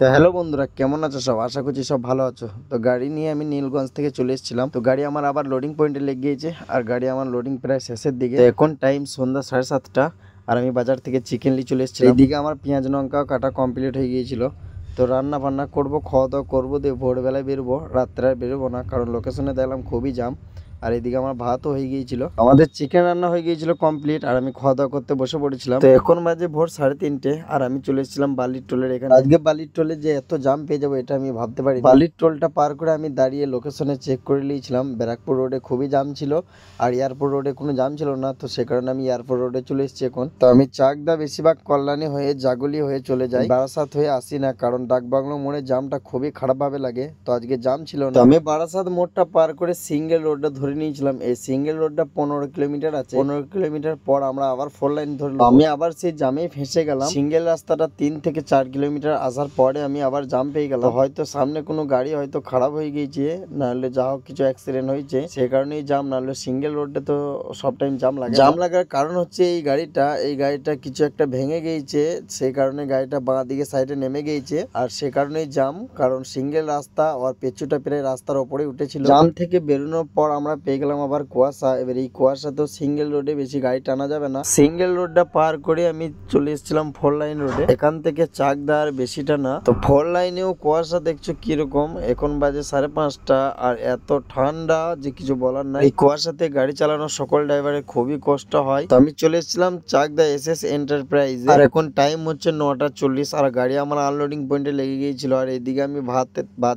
তো হ্যালো বন্ধুরা, কেমন আছো সব? আশা করছি সব ভালো আছো। তো গাড়ি নিয়ে আমি নীলগঞ্জ থেকে চলে এসেছিলাম। তো গাড়ি আমার আবার লোডিং পয়েন্টে লেগে গিয়েছে, আর গাড়ি আমার লোডিং প্রায় শেষের দিকে। তো এখন টাইম সন্ধ্যা 7:30, আর আমি বাজার থেকে চিকেন নিয়ে চলে এসেছিলাম। এইদিকে আমার পেঁয়াজ লঙ্কাও কাটা কমপ্লিট হয়ে গিয়েছিল। তো রান্না বান্না করবো, খাওয়া দাওয়া করবো, দিয়ে ভোরবেলায় বেরোবো। রাত্রে আর বেরোবো না, কারণ লোকেশনে দেখলাম খুবই জাম। আর এদিকে আমার ভাতও হয়ে গিয়েছিল, আমাদের চিকেন রান্না হয়ে গিয়েছিল কমপ্লিট, আর আমি খাওয়া দাওয়া করতে বসে পড়েছিলাম। তো এখন বাজে ভোর 3:30, আর আমি চলে এসেছিলাম বালির টোলের এখানে। আজকে বালির টোলে যে এত জাম পেয়ে যাবো এটা আমি ভাবতে পারি। বালির টোলটা পার করে আমি দাঁড়িয়ে লোকেশনে চেক করে নিয়েছিলাম, ব্যারাকপুর রোডে খুবই জাম ছিল, আর এয়ারপোর্ট রোডে কোনো জাম ছিল না। তো সে কারণে আমি এয়ারপোর্ট রোডে চলে এসেছি এখন। তো আমি চাকদা বেশিরভাগ কল্যাণী হয়ে জাগুলি হয়ে চলে যাই, বারাসাত হয়ে আসি না, কারণ ডাকবাংলো মোড়ে জামটা খুবই খারাপ ভাবে লাগে। তো আজকে জাম ছিল না। আমি বারাসাত মোড়টা পার করে সিঙ্গেল রোডটা ধরে নিয়েছিলাম। এই সিঙ্গেল রোডটা 15 কিলোমিটার আছে। 15 কিলোমিটার পর আমরা আবার 4 লাইন ধরলাম। আমি আবার সেই জামে ফেঁসে গেলাম। সিঙ্গেল রাস্তাটা 3 থেকে 4 কিলোমিটার আসার পরে আমি আবার জাম পেয়ে গেলাম। হয়তো সামনে কোনো গাড়ি হয়তো খারাপ হয়ে গিয়েছে, নাহলে যা হোক কিছু অ্যাক্সিডেন্ট হয়েছে, সেই কারণেই জাম। নাহলে সিঙ্গেল রোডে তো সব টাইম জাম লাগে। জাম লাগার কারণ হচ্ছে এই গাড়িটা কিছু একটা ভেঙে গিয়েছে, সেই কারণে গাড়িটা বাঁ দিকে সাইডে নেমে গিয়েছে, আর সে কারণেই জাম। কারণ সিঙ্গেল রাস্তা আর পেছুটা প্রায় রাস্তার ওপরে উঠেছিল। জাম থেকে বেরোনোর পর আমরা পেয়ে গেলাম আবার কুয়াশা। এবার এই কুয়াশা তো সিঙ্গেল রোডে বেশি গাড়ি টানা যাবে না। সিঙ্গেল রোডটা পার করে আমি চলে এসেছিলাম 4 লাইন রোডে। এখান থেকে চাকদা আর বেশিটা না। তো 4 লাইনেও কুয়াশা দেখছো কিরকম। এখন বাজে 5:30, আর এত ঠান্ডা যে কিছু বলার নাই। এই কুয়াশাতে গাড়ি চালানো সকল ড্রাইভারের খুবই কষ্ট হয়। তো আমি চলে এসেছিলাম চাকদা এসএস এন্টারপ্রাইজ, আর এখন টাইম হচ্ছে 9:40, আর গাড়ি আমার আনলোডিং পয়েন্টে লেগে গিয়েছিল। আর এদিকে আমি ভাত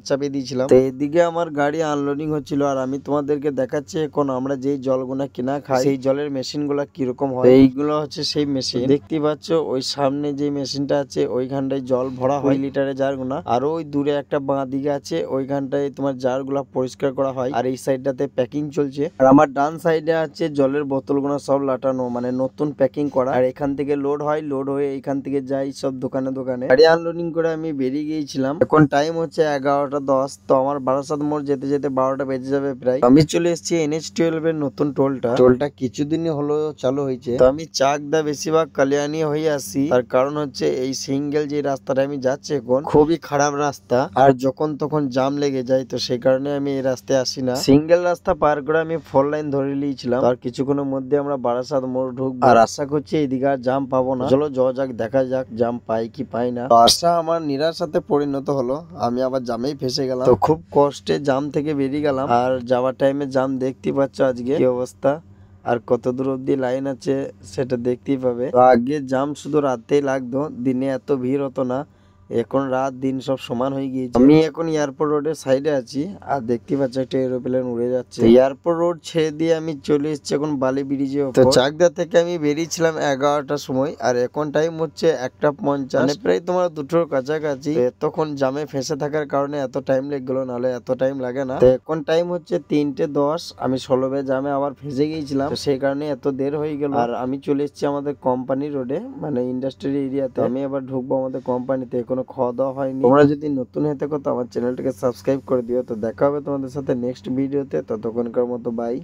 চাপিয়ে দিয়েছিলাম। তো এদিকে আমার গাড়ি আনলোডিং হচ্ছিল, আর আমি তোমাদেরকে দেখাচ্ছি এখন আমরা যেই জলগুলা কিনা খাই সেই জলের মেশিন গুলা কিরকম হয়। এইগুলো হচ্ছে সেই মেশিন, দেখতে পাচ্ছ ওই সামনে যে মেশিনটা আছে ওইখানটায় জল ভরা হয় লিটারে জার গুনা। আর ওই দূরে একটা বাঁ দিকে আছে, ওইখানটায় তোমার জার গুলা পরিষ্কার করা হয়। আর এই সাইডটাতে প্যাকিং চলছে, আর আমার ডান সাইডে আছে জলের বোতল গুলা সব লাটানো, মানে নতুন প্যাকিং করা। আর এখান থেকে লোড হয়, লোড হয়ে এইখান থেকে যাই সব দোকানে দোকানে। গাড়ি আনলোডিং করে আমি বেরিয়ে গিয়েছিলাম। এখন টাইম হচ্ছে 11:10। তো আমার বারাসাত মোড় যেতে যেতে 12টা বেজে যাবে প্রায়। আমি চলে এসেছি NH-12 এর নতুন টোলটা কিছুদিনই হলো চালু হয়েছে। তো আমি চাকদা বেশিরভাগ কালিয়ানি হয়ে আসি, তার কারণ হচ্ছে এই সিঙ্গেল যে রাস্তাটা আমি যাচ্ছি এখন খুবই খারাপ রাস্তা, আর যখন তখন জাম লেগে যায়। তো সেই কারণে আমি এই রাস্তায় আসি না। সিঙ্গেল রাস্তা পার করে আমি 4 লাইন ধরে নিয়েছিলাম। তার কিছুক্ষণের মধ্যে আমরা বারাসাত মোড় ঢুকবো, আর আশা করছি এইদিকে আর জাম পাবো না। চলো যাওয়া যাক, দেখা যাক জাম পাই কি পাই না। তো আশা আমার নিরাশাতে পরিণত হলো, আমি আবার জামেই ফেসে গেলাম। তো খুব কষ্টে জাম থেকে বেরিয়ে গেলাম, আর যাওয়ার টাইমে জাম দেখতে পাচ্ছ আজকে কি অবস্থা, আর কত দূর অব্দি লাইন আছে সেটা দেখতেই পাবে। তো আগে জাম শুধু রাতেই লাগতো, দিনে এত ভিড় হতো না। এখন রাত দিন সব সমান হয়ে গিয়েছে। আমি এখন এয়ারপোর্ট রোডের সাইডে আছি, আর দেখতে পাচ্ছ একটা এরোপ্লেন উড়ে যাচ্ছে। এয়ারপোর্ট রোড ছেড়ে দিয়ে আমি চলে এসেছি এখন বালি ব্রিজে। তো চাকদা থেকে আমি বেরিয়েছিলাম 11টার সময়, আর এখন টাইম হচ্ছে 1:50, মানে প্রায় তোমার 2টোর কাছাকাছি। এতক্ষণ জামে ফেঁসে থাকার কারণে এত টাইম লেগে গেলো, নাহলে এত টাইম লাগে না। তো এখন টাইম হচ্ছে 3:10, আমি 16 জামে আবার ফেঁসে গিয়েছিলাম, তো সেই কারণে এত দের হয়ে গেল। আর আমি চলে এসেছি আমাদের কোম্পানি রোডে, মানে ইন্ডাস্ট্রি এরিয়াতে। আমি আবার ঢুকবো আমাদের কোম্পানিতে, কোনো খাওয়া দাওয়া হয়নি। তোমরা যদি নতুন হয়ে থাকো তো আমার চ্যানেলটাকে সাবস্ক্রাইব করে দিও। তো দেখা হবে তোমাদের সাথে নেক্সট ভিডিওতে, ততক্ষণকার মতো বাই।